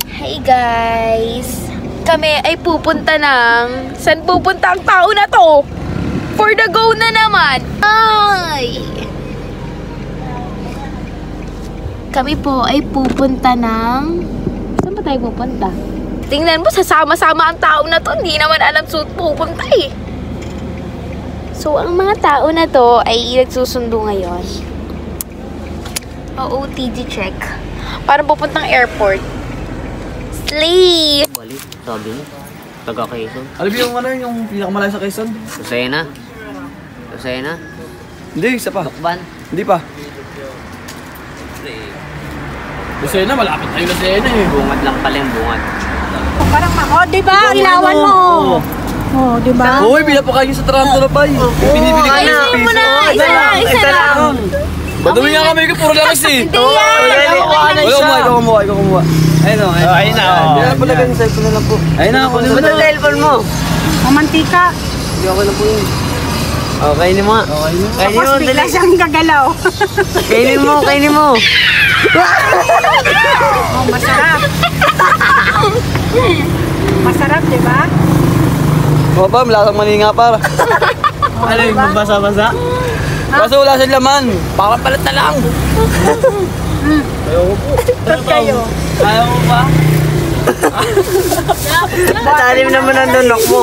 Hey guys! Kami ay pupunta ng... Saan pupunta ang tao na to? For the go na naman! Ay! Kami po ay pupunta ng... Saan ba tayo pupunta? Tingnan mo, sasama-sama ang tao na to. Hindi naman alam saan pupunta eh. So, ang mga tao na to ay nagsusundo ngayon. OOTD check. Parang pupuntang airport. Slay! Balik, sabi mo. Taga Quezon. Alam mo yung ano yung pinakamalayo sa Quezon? Lucena. Lucena. Hindi, isa pa. Tukban. Hindi pa. Lucena, malapit tayo Lucena eh. Bungat lang pala yung bungat. Parang ako, diba? Ilawan mo. Oh, diba? Uy, pinapakain sa Tarantula pa eh. Binibili ka na. Ayun mo na! Isa lang! Madumi nga kami ko, puro lakas eh. Hindi yan! Ikaw kumuha. Ayun o. Ayun na. Hindi na pala ganun, cellphone na lang po. Ayun na, kunin mo na cellphone mo. Mamantika. Hindi ako na po yun. Okay ni mo. Tapos bigla siyang gagalaw. Kainin mo. Oh, masarap. Masarap, diba? Oo pa, malasang maninga para. Ano yung basa-basa? Kaso wala siyang laman. Parang palat na lang. Ayaw ko po. Ba't kayo? Ayaw ko pa. Lalim naman ang lunok mo.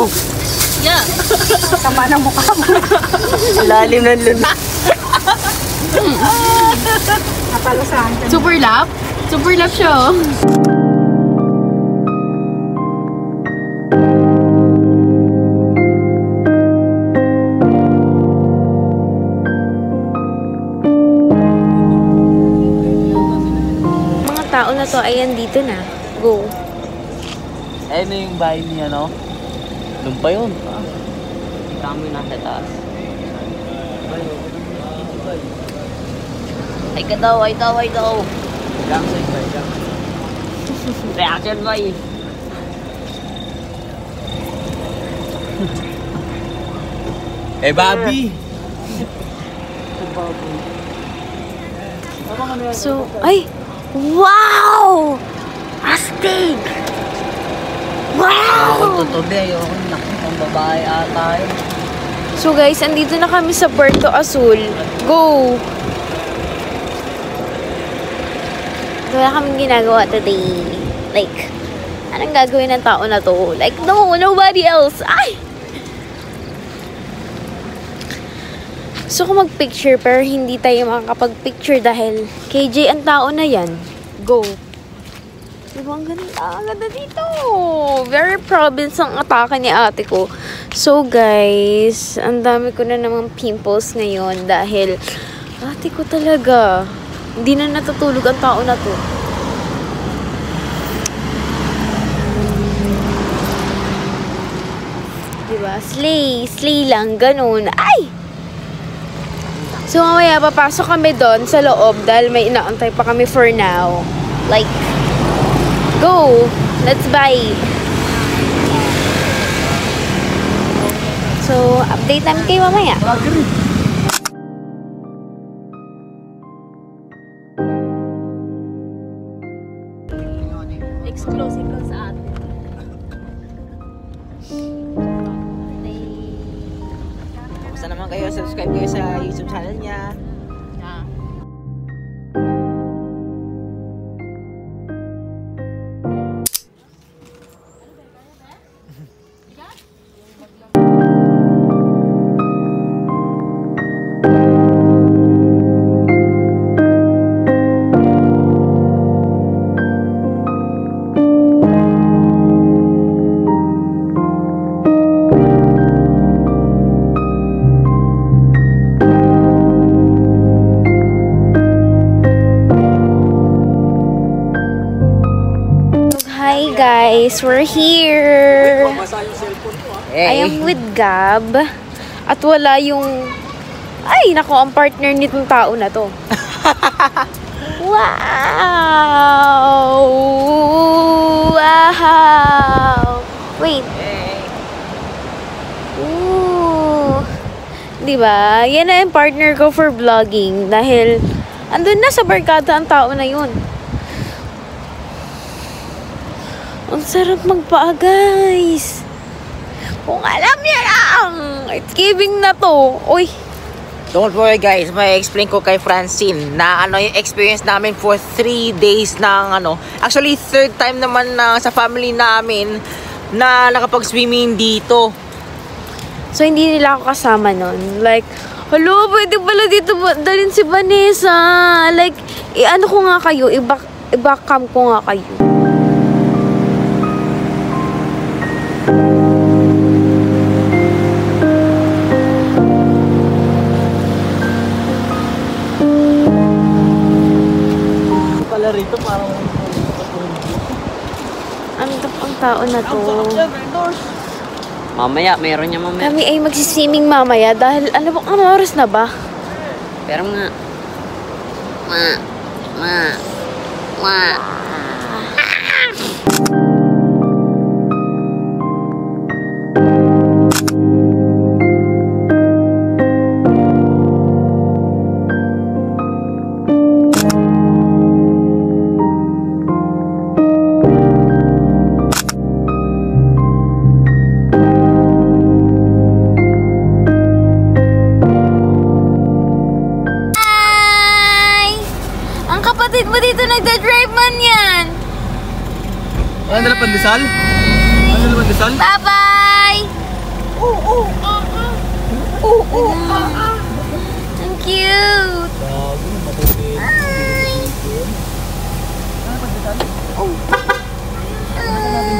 Yeah. Sama ng mukha mo. Lalim ng lunok. Napalusahan ka. Super lap? Super lap siya oh. Mga tao na to ay andito na. Go. Ayun na yung bahay niya, no? Doon pa yun. Kami nasa taas. Ay ka daw. Reaction boy. Bobby. So, ay! Wow! Astig! Wow! Tutubi, ayoko nakita ang babae ata eh. So guys, andito na kami sa Puerto Azul. Go! Wala kaming ginagawa today. Like, anong gagawin ng tao na to? Like, no, nobody else. Ay! So, kung mag-picture, pero hindi tayo makakapag-picture dahil KJ ang tao na yan. Go! Diba, ang ganda? Ang ganda dito! Very province ang atake ni ate ko. So, guys, ang dami ko na namang pimples ngayon dahil ate ko talaga. Hindi na natutulog ang tao na to. Diba? Slay lang, ganun. Ay! So, mamaya, papasok kami doon sa loob dahil may inaantay pa kami for now. Like, go! Let's buy! So, update namin kayo mamaya. Exclusive lang sa atin. Basta naman kayo, subscribe kayo sa YouTube channel niya. Hi guys, we're here. I am with Gab. At wala yung... Ay, nako, ang partner nitong tao na to. Wow! Wow! Wait. Ooh. Diba? Yan na yung partner ko for vlogging. Dahil Andun na sa barkada ang tao na yun. Ang sarap magpaa, guys. Kung alam niya lang, it's giving na to. Uy. Don't worry guys, may explain ko kay Francine na yung experience namin for 3 days ng actually third time naman na sa family namin na nakapag-swimming dito. So, hindi nila ako kasama nun. Like, hello, pwede pala dito dalhin si Vanessa. Like, ano ko nga kayo, i-backcam ko nga kayo. Rito parang Ano to ang tao na to? mamaya, meron niya mamaya. Kami ay magsiswimming mamaya dahil ano oras na ba? Pero nga. Kapatid mo dito nagda-drive man yan. Ano na pandesal? Ano na pandesal? Bye-bye! Ang cute!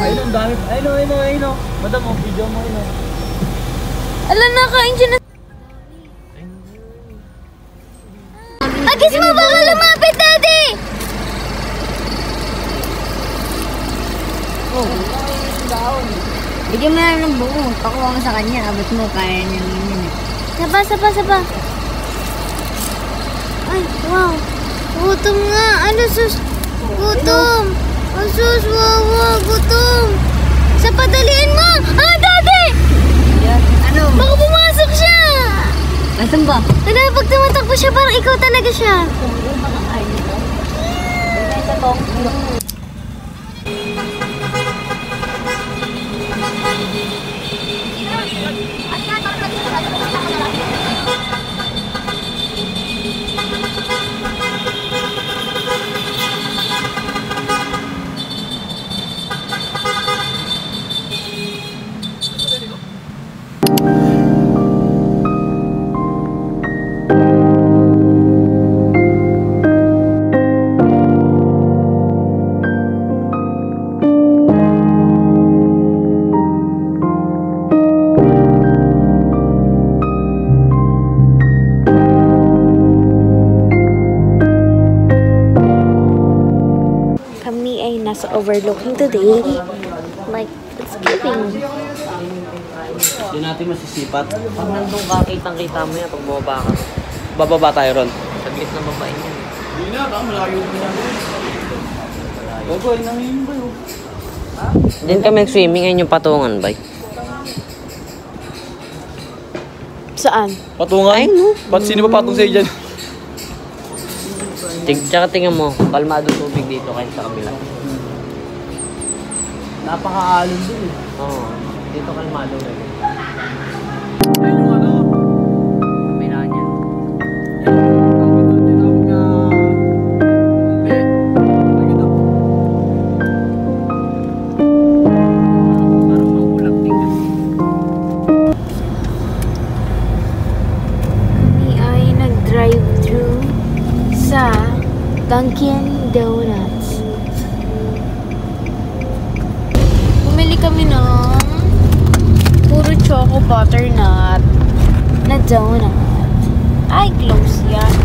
Ayun, ang dami. Ayun. Madam, video mo yun. Ala, nakain siya na. Agis mo, baka lumapit, Daddy! Bigyan mo na ng buo. Pakuha mo sa kanya. Abot mo, kaya niya naman yun. Saba. Ay, wow. Gutom nga. Ano, sus? Gutom. Oh, sus, wow, gutom. Sa padaliin mo. Ah, Daddy! Ano? Baka pumasok siya. Nasaan ba? Ano, pag tumatakbo siya, parang ikaw talaga siya. Nasa overlooking today. Like, it's giving. Hindi natin masisipat. Pag nandun ka, kitang-kita mo yan. Pag bumaba ka. Bababa tayo ron. Saglit na babae niya. Hindi na, baka malayo mo na. Bago, ay nangyayong ba yun? Diyan kami nag-swimming. Ayun yung patungan, bay. Saan? Patungan? Ay, no. Ba't sino ba patong sa'yo dyan? Tsaka tingnan mo, kalmado tubig dito kahit sa kabila. Napaka-alon din eh. Oo. Dito kalmado na rin. Ayun yung ano. Kabilaan yan. Tinawag na... Parang maulap tingnan. Kami ay nag-drive-thru sa Dunkin' Donuts. Bumili kami ng puro choco butternut na donut. Ay, close yan.